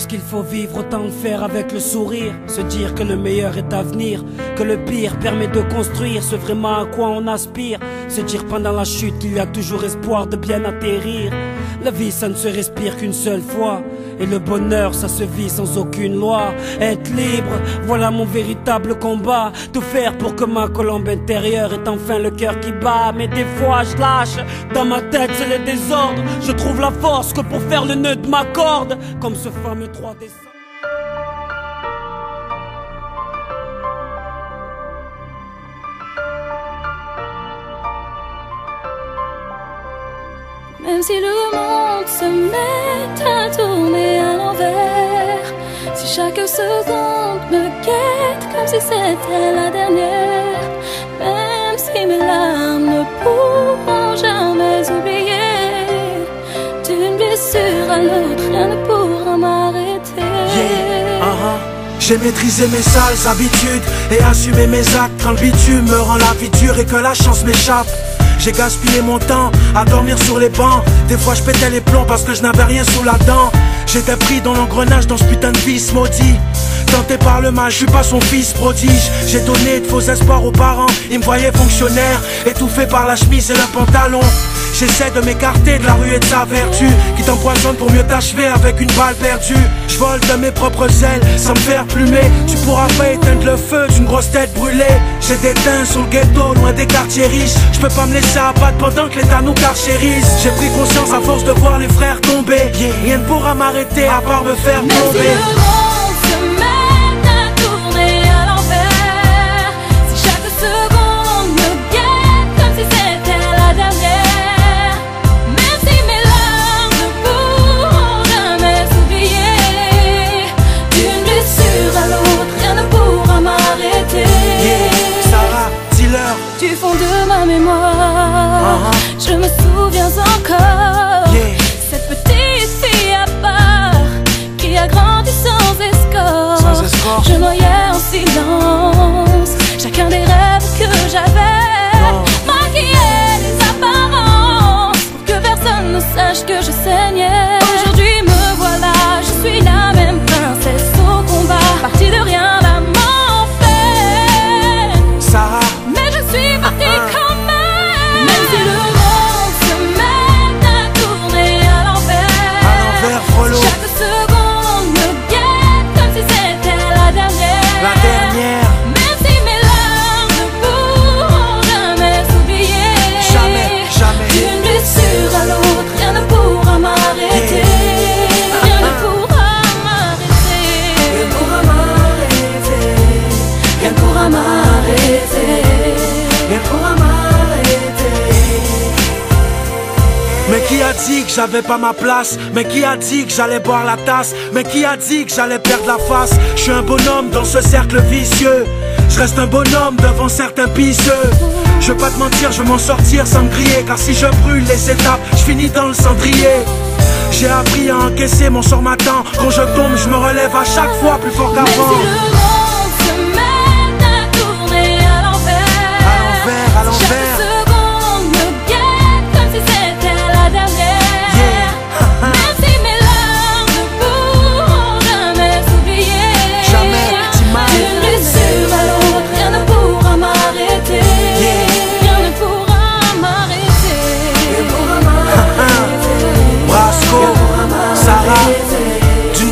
Puisqu'il faut vivre, autant le faire avec le sourire. Se dire que le meilleur est à venir, que le pire permet de construire ce vraiment à quoi on aspire. Se dire pendant la chute qu'il y a toujours espoir de bien atterrir. La vie ça ne se respire qu'une seule fois, et le bonheur ça se vit sans aucune loi. Être libre, voilà mon véritable combat. Tout faire pour que ma colombe intérieure ait enfin le cœur qui bat. Mais des fois je lâche, dans ma tête c'est le désordre. Je trouve la force que pour faire le nœud de ma corde, comme ce fameux 3 décembre. Même si le monde se met à tourner à l'envers, si chaque seconde me guette comme si c'était la dernière, même si mes larmes ne pourront jamais oublier, d'une blessure à l'autre, rien ne pourra m'arrêter. J'ai maîtrisé mes sales habitudes et assumé mes actes quand le bitume me rend la vie dure et que la chance m'échappe. J'ai gaspillé mon temps à dormir sur les bancs. Des fois je pétais les plombs parce que je n'avais rien sous la dent. J'étais pris dans l'engrenage dans ce putain de vice maudit. Tenté par le mal, je suis pas son fils prodige. J'ai donné de faux espoirs aux parents. Ils me voyaient fonctionnaire, étouffé par la chemise et le pantalon. J'essaie de m'écarter de la rue et de sa vertu qui t'empoisonne pour mieux t'achever avec une balle perdue. Je vole de mes propres ailes sans me faire plumer. Tu pourras pas éteindre le feu d'une grosse tête brûlée. J'ai des teints sur le ghetto, loin des quartiers riches. Je peux pas me laisser abattre pendant que l'État nous carchérise. J'ai pris conscience à force de voir les frères tomber. Rien ne pourra m'arrêter à part me faire tomber. Du fond de ma mémoire, je me souviens encore cette petite fille à part qui a grandi sans escorte. Je noyais en silence chacun des rêves que j'avais, maquillais les apparences pour que personne ne sache que je saignais. Aujourd'hui me voilà, je suis la même princesse au combat, partie de rien, la mort fait. Sarah, mais qui a dit que j'avais pas ma place? Mais qui a dit que j'allais boire la tasse? Mais qui a dit que j'allais perdre la face? Je suis un bonhomme dans ce cercle vicieux. Je reste un bonhomme devant certains pisseux. Je veux pas te mentir, je veux m'en sortir sans me griller. Car si je brûle les étapes, je finis dans le cendrier. J'ai appris à encaisser, mon sort m'attend. Quand je tombe, je me relève à chaque fois plus fort qu'avant.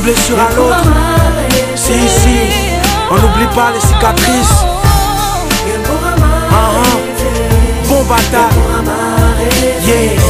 Blessure à l'autre, si ici, on n'oublie pas les cicatrices. Bon bâtard, yeah.